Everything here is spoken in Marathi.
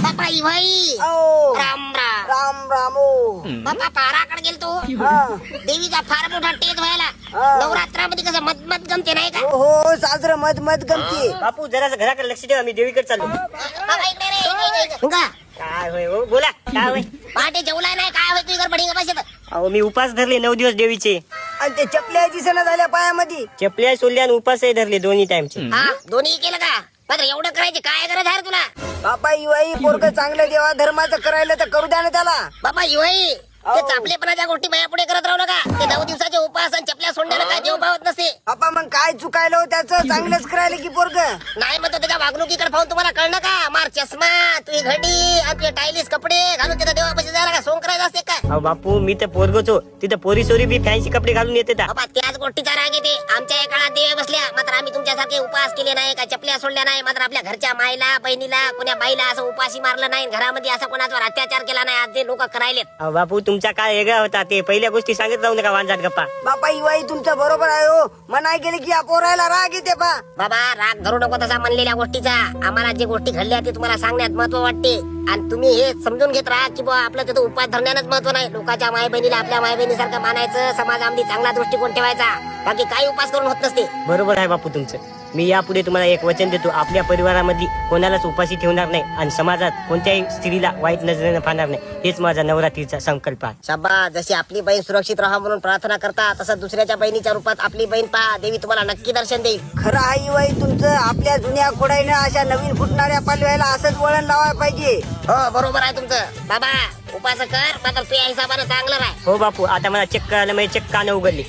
बापा भाई ओ राम राम राम राम ओ बापा पाराकडे गेलतो हा. देवीचा फार मोठा टेज व्हायला हा. नवरात्रामध्ये कसं मत गमते नाही का हो साजरं मध मध गमती. बापू जरासं घराकडे लक्ष ठेवा, मी देवीकडे चाललो. बाबा इकडे रे, इकडे. का काय होय हो, बोला काय होय. पहाटे जेवलाय नाही काय होय तू इकडे बडिंग पैसे अहो मी उपास धरले 9 दिवस देवीचे. आणि ते चपल्या दिसना झाल्या पायामध्ये. चपल्या सोडल्या आणि उपासही धरले दोन्ही टाइमचे. हा दोन्ही केलं का मात्र एवढं करायचे काय गरज आहे रे तुला बापा युवाई पोरग चांगलं देवा धर्माचं करायला तर करू द्या ना त्याला. बाबा युवाई ते अहो. चापलेपणाच्या गोष्टी माया पुढे करत राहू नका ते 9 दिवसाचे उपास आणि चपल्या सोडण्याला काय देव पावत नसते बापा मग काय चुकायला हो त्याचं चांगलंच करायला की पोरग. नाही म्हणतो त्याच्या वागणुकीकडे पाहून तुम्हाला कळलं का मार चष्मा तुझी घडी आणि तुझे टायलिस कपडे घालून तिथं देवापाशी जायला का सोंग करायचं असते काय अहो बापू मी तर पोरगोच हो, तिथं पोरी सोरी बी फॅन्सी कपडे घालून येते ता. बाबा त्याच गोष्टीचा राग येते आमच्या या काळात देवे बसल्या मात्र आम्ही तुमच्यासारखे उपास केले नाही का चपल्या सोडल्या नाही मात्र आपल्या घरच्या मायला बहिणीला कोण्या बाईला असं उपाशी मारलं नाही घरामध्ये असं कोणावर अत्याचार केला नाही आज ते लोक करायलेत अहो बापू तुमचा काय वेगळा होता, ते पहिल्या गोष्टी सांगत राहू नका वांजात गप्पा. बापा युवाई तुमचं बरोबर आहे हो. मनाय गेले की या पोरायला राग येते पा. बाबा राग धरू नको तसा म्हणलेल्या गोष्टीचा आम्हाला जे गोष्टी घडल्या ते तुम्हाला सांगण्यात महत्व वाटते आणि तुम्ही हे समजून घेत राहा की बुवा आपलं तिथं उपास धरण्याच महत्व नाही लोकांच्या माय बहिणीला आपल्या माय बहिणीसारखं मानायचं समाजामध्ये चांगला दृष्टिकोन ठेवायचा बाकी काही उपास करून होत नसते बरोबर आहे बापू तुमचं. मी यापुढे तुम्हाला एक वचन देतो, आपल्या परिवारामध्ये कोणालाच उपाशी ठेवणार नाही आणि समाजात कोणत्याही स्त्रीला वाईट नजरेनं पाहणार नाही. हेच माझा नवरात्रीचा संकल्प आहे. शब्बा जशी आपली बहीण सुरक्षित राहा म्हणून प्रार्थना करता तसं दुसऱ्याच्या बहिणीच्या रूपात आपली बहीण पहा देवी तुम्हाला नक्की दर्शन देईल खरं आहे युवाई तुमचं. आपल्या जुन्या खोडाईनं अशा नवीन फुटणाऱ्या पालव्याला असंच वळण लावायला पाहिजे. हो बरोबर आहे तुमचं बाबा उपास कर मात्र तू या हिशोबाने चांगलं राह हो बापू आता मला चेक कळालं, म्हणजे चेक कानं उघडली.